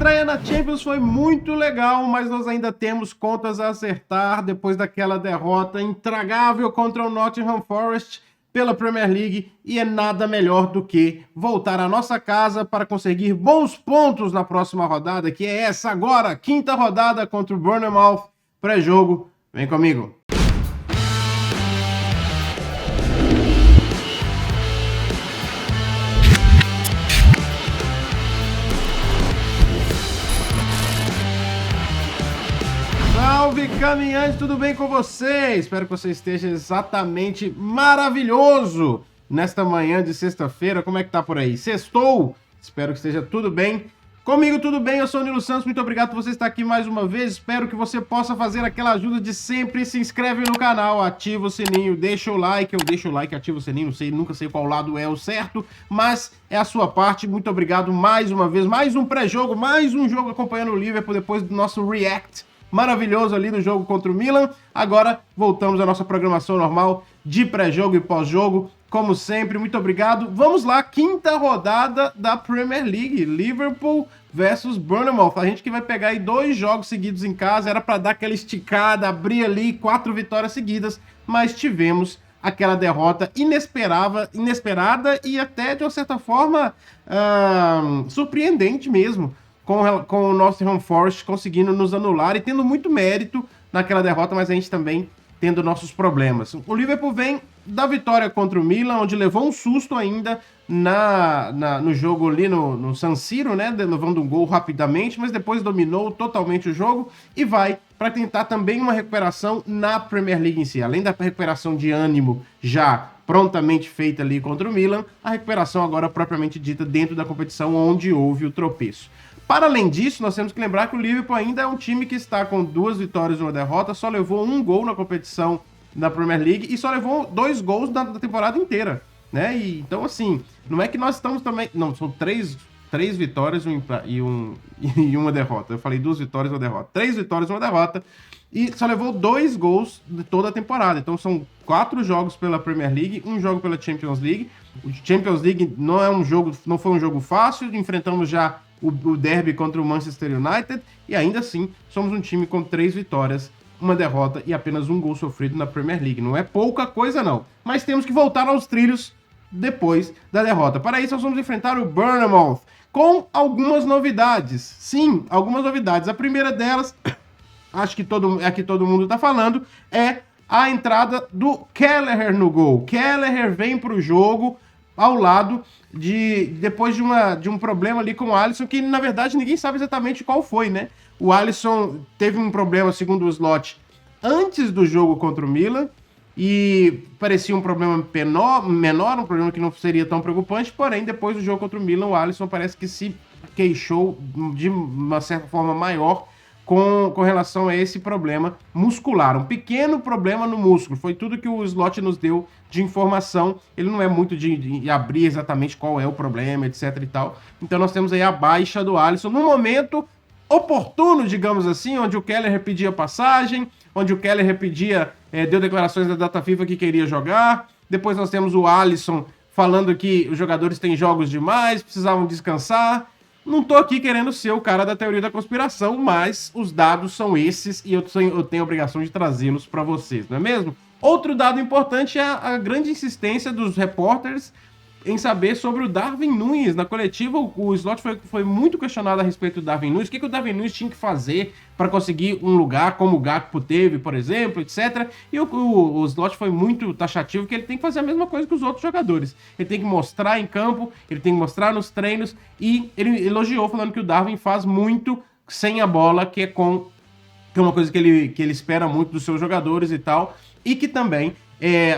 estreia na Champions foi muito legal, mas nós ainda temos contas a acertar depois daquela derrota intragável contra o Nottingham Forest pela Premier League, e é nada melhor do que voltar à nossa casa para conseguir bons pontos na próxima rodada, que é essa agora, quinta rodada contra o Bournemouth, pré-jogo. Vem comigo. Salve, caminhante, tudo bem com você? Espero que você esteja exatamente maravilhoso nesta manhã de sexta-feira. Como é que tá por aí? Sextou? Espero que esteja tudo bem. Comigo tudo bem, eu sou o Nilo Santos, muito obrigado por você estar aqui mais uma vez. Espero que você possa fazer aquela ajuda de sempre. Se inscreve no canal, ativa o sininho, deixa o like. Eu deixo o like, ativa o sininho, nunca sei qual lado é o certo, mas é a sua parte. Muito obrigado mais uma vez. Mais um pré-jogo, mais um jogo acompanhando o Liverpool depois do nosso react maravilhoso ali do jogo contra o Milan. Agora voltamos à nossa programação normal de pré-jogo e pós-jogo, como sempre. Muito obrigado. Vamos lá, quinta rodada da Premier League, Liverpool versus Bournemouth. A gente que vai pegar aí 2 jogos seguidos em casa, era para dar aquela esticada, abrir ali 4 vitórias seguidas, mas tivemos aquela derrota inesperada e até de uma certa forma surpreendente mesmo, com o Nottingham Forest conseguindo nos anular e tendo muito mérito naquela derrota, mas a gente também tendo nossos problemas. O Liverpool vem da vitória contra o Milan, onde levou um susto ainda no jogo ali no San Siro, né, levando um gol rapidamente, mas depois dominou totalmente o jogo e vai para tentar também uma recuperação na Premier League em si. Além da recuperação de ânimo já prontamente feita ali contra o Milan, a recuperação agora propriamente dita dentro da competição onde houve o tropeço. Para além disso, nós temos que lembrar que o Liverpool ainda é um time que está com 2 vitórias e 1 derrota, só levou 1 gol na competição da Premier League e só levou 2 gols na temporada inteira, né? E, então, assim, não é que nós estamos também... Não, são 3 vitórias e uma derrota. Eu falei 2 vitórias e 1 derrota. 3 vitórias e 1 derrota e só levou 2 gols de toda a temporada. Então, são 4 jogos pela Premier League, 1 jogo pela Champions League. O Champions League não foi um jogo fácil, enfrentamos já o derby contra o Manchester United, e ainda assim somos um time com 3 vitórias, 1 derrota e apenas 1 gol sofrido na Premier League. Não é pouca coisa não, mas temos que voltar aos trilhos depois da derrota. Para isso nós vamos enfrentar o Bournemouth com algumas novidades. Sim, algumas novidades. A primeira delas, acho que todo mundo está falando, é a entrada do Kelleher no gol. Kelleher vem para o jogo ao lado depois de um problema ali com o Alisson, que na verdade ninguém sabe exatamente qual foi, né? O Alisson teve um problema, segundo o Slot, antes do jogo contra o Milan, e parecia um problema menor, um problema que não seria tão preocupante, porém, depois do jogo contra o Milan, o Alisson parece que se queixou de uma certa forma maior com relação a esse problema muscular, um pequeno problema no músculo. Foi tudo que o Slot nos deu de informação. Ele não é muito de abrir exatamente qual é o problema, etc e tal. Então nós temos aí a baixa do Alisson no momento oportuno, digamos assim, onde o Kelleher pedia passagem, onde o Kelleher deu declarações da data FIFA que queria jogar. Depois nós temos o Alisson falando que os jogadores têm jogos demais, precisavam descansar. Não tô aqui querendo ser o cara da teoria da conspiração, mas os dados são esses e eu tenho a obrigação de trazê-los para vocês, não é mesmo? Outro dado importante é a grande insistência dos repórteres em saber sobre o Darwin Núñez. Na coletiva, o Slot foi muito questionado a respeito do Darwin Núñez. O que o Darwin Núñez tinha que fazer para conseguir um lugar, como o Gakpo teve, por exemplo, etc. E o Slot foi muito taxativo, que ele tem que fazer a mesma coisa que os outros jogadores. Ele tem que mostrar em campo, ele tem que mostrar nos treinos, e ele elogiou, falando que o Darwin faz muito sem a bola, que é uma coisa que ele espera muito dos seus jogadores e tal, e que também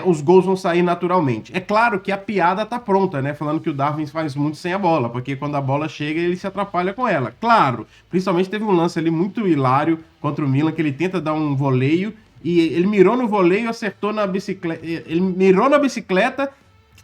os gols vão sair naturalmente. É claro que a piada tá pronta, né? Falando que o Darwin faz muito sem a bola, porque quando a bola chega, ele se atrapalha com ela. Claro, principalmente teve um lance ali muito hilário contra o Milan, que ele tenta dar um voleio, e ele mirou no voleio, acertou na bicicleta. Ele mirou na bicicleta,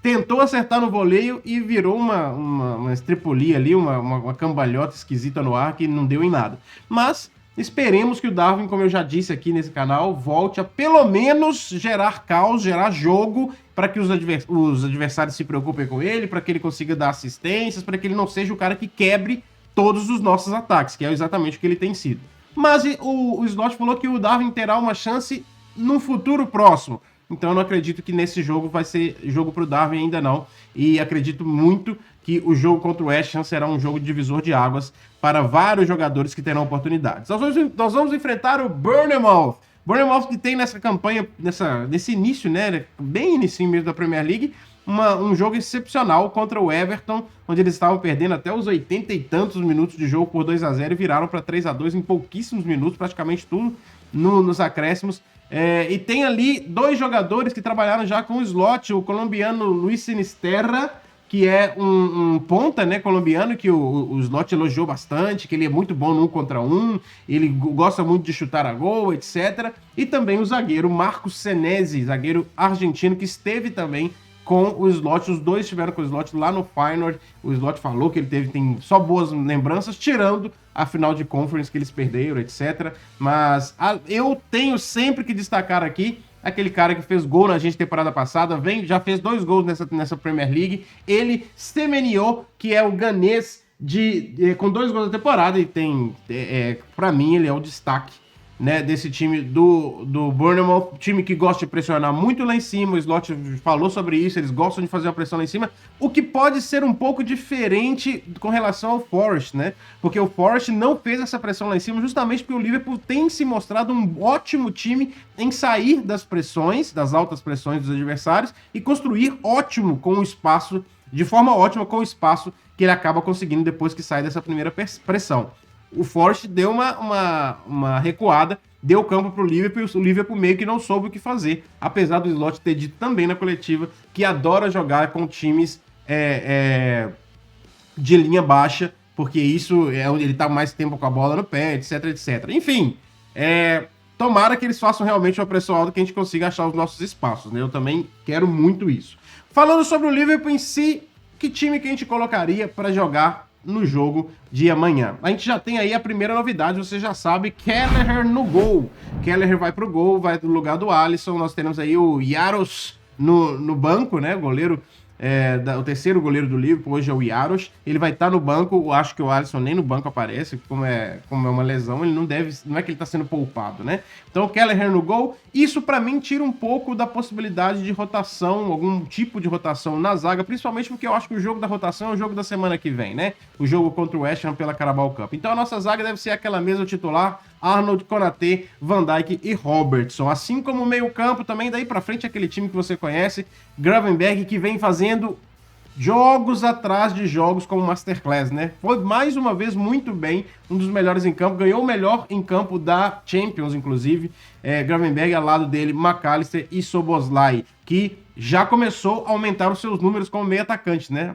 tentou acertar no voleio e virou uma estripulia ali, uma cambalhota esquisita no ar, que não deu em nada. Mas esperemos que o Darwin, como eu já disse aqui nesse canal, volte a pelo menos gerar caos, gerar jogo, para que os adversários se preocupem com ele, para que ele consiga dar assistências, para que ele não seja o cara que quebre todos os nossos ataques, que é exatamente o que ele tem sido. Mas o Slot falou que o Darwin terá uma chance no futuro próximo. Então eu não acredito que nesse jogo vai ser jogo para o Darwin ainda não. E acredito muito que o jogo contra o West Ham será um jogo de divisor de águas para vários jogadores que terão oportunidades. Nós vamos enfrentar o Bournemouth. Bournemouth que tem nessa campanha, nesse início, né, bem início mesmo da Premier League, um jogo excepcional contra o Everton, onde eles estavam perdendo até os 80 e tantos minutos de jogo por 2-0 e viraram para 3-2 em pouquíssimos minutos, praticamente tudo nos acréscimos. E tem ali 2 jogadores que trabalharam já com o Slot, o colombiano Luis Sinisterra, que é um ponta, né, colombiano, que o Slot elogiou bastante, que ele é muito bom no 1 contra 1, ele gosta muito de chutar a gol, etc. E também o zagueiro Marcos Senesi, zagueiro argentino, que esteve também com o Slot, os dois estiveram com o Slot lá no Feyenoord. O Slot falou que ele tem só boas lembranças, tirando a final de Conference que eles perderam, etc. Mas eu tenho sempre que destacar aqui aquele cara que fez gol na gente temporada passada, já fez 2 gols nessa Premier League, ele Semenyo, que é o ganês com 2 gols na temporada, e pra mim ele é o destaque, né, desse time do Bournemouth, time que gosta de pressionar muito lá em cima. O Slot falou sobre isso, eles gostam de fazer uma pressão lá em cima, o que pode ser um pouco diferente com relação ao Forest, né, porque o Forest não fez essa pressão lá em cima justamente porque o Liverpool tem se mostrado um ótimo time em sair das pressões, das altas pressões dos adversários e construir de forma ótima com o espaço que ele acaba conseguindo depois que sai dessa primeira pressão. O Forest deu uma recuada, deu campo para o Liverpool, e o Liverpool meio que não soube o que fazer, apesar do Slot ter dito também na coletiva que adora jogar com times de linha baixa, porque isso ele tá mais tempo com a bola no pé, etc, etc. Enfim, tomara que eles façam realmente uma pressão alta, que a gente consiga achar os nossos espaços, né? Eu também quero muito isso. Falando sobre o Liverpool em si, que time que a gente colocaria para jogar no jogo de amanhã? A gente já tem aí a primeira novidade, você já sabe, Kelleher no gol. Kelleher vai pro gol, vai no lugar do Alisson. Nós teremos aí o Jaros no banco, né, goleiro, o terceiro goleiro do Liverpool hoje é o Jaros. Ele vai estar no banco, eu acho que o Alisson nem no banco aparece, como é uma lesão, ele não é que ele tá sendo poupado, né? Então o Kelleher no gol, isso pra mim tira um pouco da possibilidade de rotação, algum tipo de rotação na zaga, principalmente porque eu acho que o jogo da rotação é o jogo da semana que vem, né? O jogo contra o West Ham pela Carabao Cup. Então a nossa zaga deve ser aquela mesma titular, Arnold, Konaté, Van Dijk e Robertson. Assim como o meio-campo também, daí pra frente aquele time que você conhece, Gravenberch, que vem fazendo jogos atrás de jogos como Masterclass, né? Foi mais uma vez muito bem, um dos melhores em campo, ganhou o melhor em campo da Champions, inclusive. Gravenberch, ao lado dele, McAllister e Szoboszlai, que já começou a aumentar os seus números como meio atacante, né?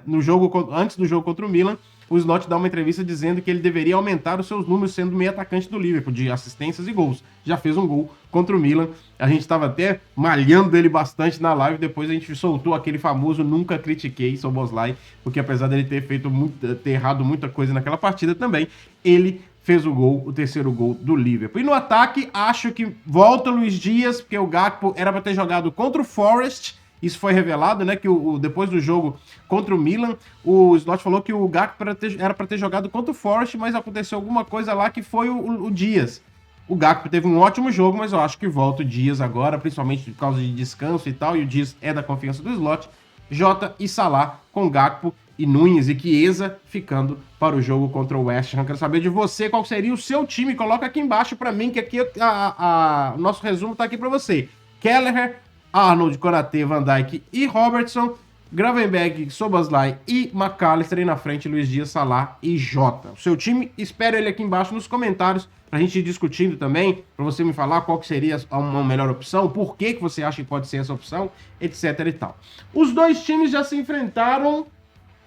Antes do jogo contra o Milan, o Slot dá uma entrevista dizendo que ele deveria aumentar os seus números sendo meio atacante do Liverpool, de assistências e gols. Já fez um gol contra o Milan, a gente estava até malhando ele bastante na live, depois a gente soltou aquele famoso "nunca critiquei Szoboszlai", porque apesar dele ter errado muita coisa naquela partida também, ele fez o terceiro gol do Liverpool. E no ataque, acho que volta o Luiz Dias, porque o Gakpo era para ter jogado contra o Forest. Isso foi revelado, né, que depois do jogo contra o Milan, o Slot falou que o Gakpo era para ter jogado contra o Forest, mas aconteceu alguma coisa lá que foi o Dias. O Gakpo teve um ótimo jogo, mas eu acho que volta o Dias agora, principalmente por causa de descanso e tal, e o Dias é da confiança do Slot. Jota e Salah com Gakpo e Nunes e Chiesa ficando para o jogo contra o West Ham. Quero saber de você qual seria o seu time. Coloca aqui embaixo para mim, que aqui o nosso resumo tá aqui para você. Kelleher, Arnold, Konaté, Van Dijk e Robertson, Gravenberch, Szoboszlai e McAllister, e na frente Luiz Dias, Salah e Jota. O seu time, espero ele aqui embaixo nos comentários pra gente ir discutindo também, pra você me falar qual que seria uma melhor opção, por que você acha que pode ser essa opção, etc e tal. Os dois times já se enfrentaram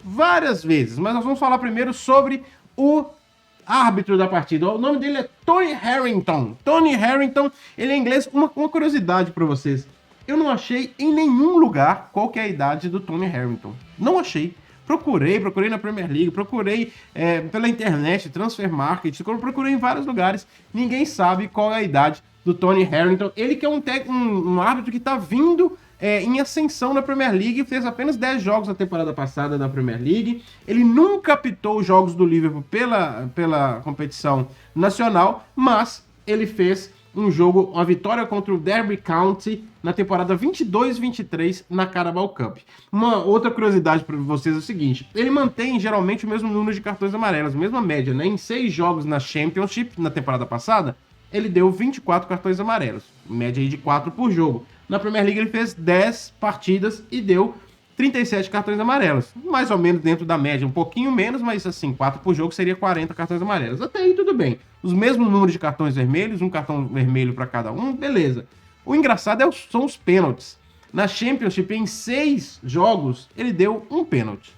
várias vezes, mas nós vamos falar primeiro sobre o árbitro da partida. O nome dele é Tony Harrington. Tony Harrington, ele é inglês. Uma curiosidade pra vocês. Eu não achei em nenhum lugar qual que é a idade do Tony Harrington. Não achei. Procurei na Premier League, procurei pela internet, Transfer Market, procurei em vários lugares. Ninguém sabe qual é a idade do Tony Harrington. Ele que é um árbitro que está vindo em ascensão na Premier League, fez apenas 10 jogos na temporada passada na Premier League. Ele nunca apitou os jogos do Liverpool pela competição nacional, mas ele fez um jogo, uma vitória contra o Derby County na temporada 22-23 na Carabao Cup. Uma outra curiosidade para vocês é o seguinte: ele mantém geralmente o mesmo número de cartões amarelos, a mesma média, né? Em 6 jogos na Championship, na temporada passada, ele deu 24 cartões amarelos, média aí de 4 por jogo. Na Premier League ele fez 10 partidas e deu 37 cartões amarelos, mais ou menos dentro da média, um pouquinho menos, mas assim, 4 por jogo seria 40 cartões amarelos. Até aí tudo bem. Os mesmos números de cartões vermelhos, um cartão vermelho para cada um, beleza. O engraçado são os pênaltis. Na Championship, em 6 jogos, ele deu um pênalti.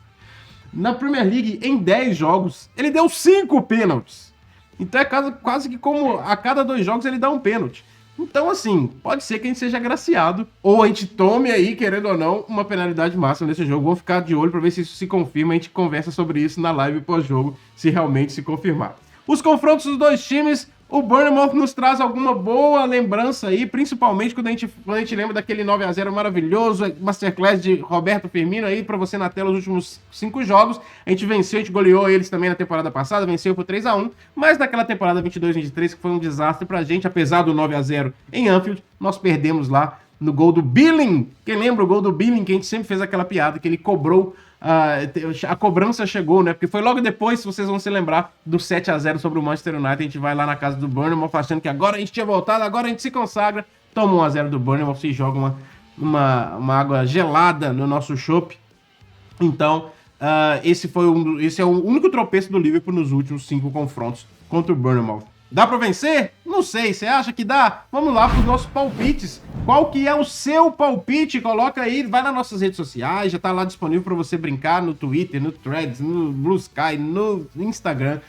Na Premier League, em 10 jogos, ele deu 5 pênaltis. Então é quase que como a cada 2 jogos ele dá um pênalti. Então, assim, pode ser que a gente seja agraciado, ou a gente tome aí, querendo ou não, uma penalidade máxima nesse jogo. Vamos ficar de olho para ver se isso se confirma. A gente conversa sobre isso na live pós-jogo, se realmente se confirmar. Os confrontos dos dois times, o Bournemouth nos traz alguma boa lembrança aí, principalmente quando a gente lembra daquele 9-0 maravilhoso, masterclass de Roberto Firmino aí para você na tela os últimos 5 jogos. A gente venceu, a gente goleou eles também na temporada passada, venceu por 3-1, mas naquela temporada 22-23, que foi um desastre pra gente, apesar do 9-0 em Anfield, nós perdemos lá no gol do Billing. Quem lembra o gol do Billing, que a gente sempre fez aquela piada, que ele cobrou, a cobrança chegou, né? Porque foi logo depois, se vocês vão se lembrar, do 7-0 sobre o Manchester United. A gente vai lá na casa do Bournemouth achando que agora a gente tinha voltado, agora a gente se consagra, toma 1-0 do Bournemouth e joga uma água gelada no nosso chopp. Então, esse é o único tropeço do Liverpool nos últimos 5 confrontos contra o Bournemouth. Dá pra vencer? Não sei, você acha que dá? Vamos lá pros nossos palpites. Qual que é o seu palpite? Coloca aí, vai nas nossas redes sociais, já tá lá disponível pra você brincar no Twitter, no Threads, no Blue Sky, no Instagram.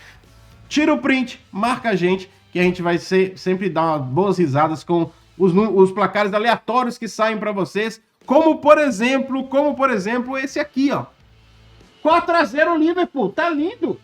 Tira o print, marca a gente, que a gente vai sempre dar boas risadas com os placares aleatórios que saem pra vocês. Como por exemplo, esse aqui, ó. 4-0 Liverpool, tá lindo!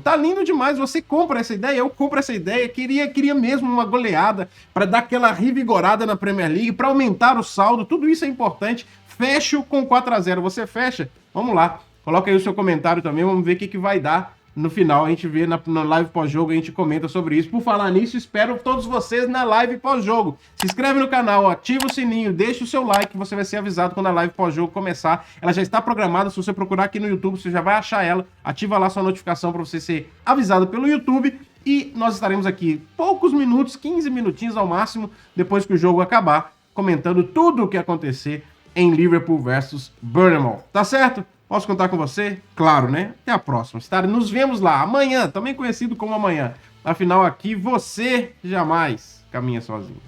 Tá lindo demais. Você compra essa ideia, eu compro essa ideia. Queria mesmo uma goleada para dar aquela revigorada na Premier League, para aumentar o saldo. Tudo isso é importante. Fecho com 4-0. Você fecha? Vamos lá. Coloca aí o seu comentário também. Vamos ver o que vai dar no final. A gente vê na live pós-jogo, a gente comenta sobre isso. Por falar nisso, espero todos vocês na live pós-jogo. Se inscreve no canal, ativa o sininho, deixa o seu like, você vai ser avisado quando a live pós-jogo começar. Ela já está programada, se você procurar aqui no YouTube, você já vai achar ela. Ativa lá sua notificação para você ser avisado pelo YouTube. E nós estaremos aqui poucos minutos, 15 minutinhos ao máximo, depois que o jogo acabar, comentando tudo o que acontecer em Liverpool versus Bournemouth. Tá certo? Posso contar com você? Claro, né? Até a próxima. Nos vemos lá amanhã, também conhecido como amanhã. Afinal, aqui você jamais caminha sozinho.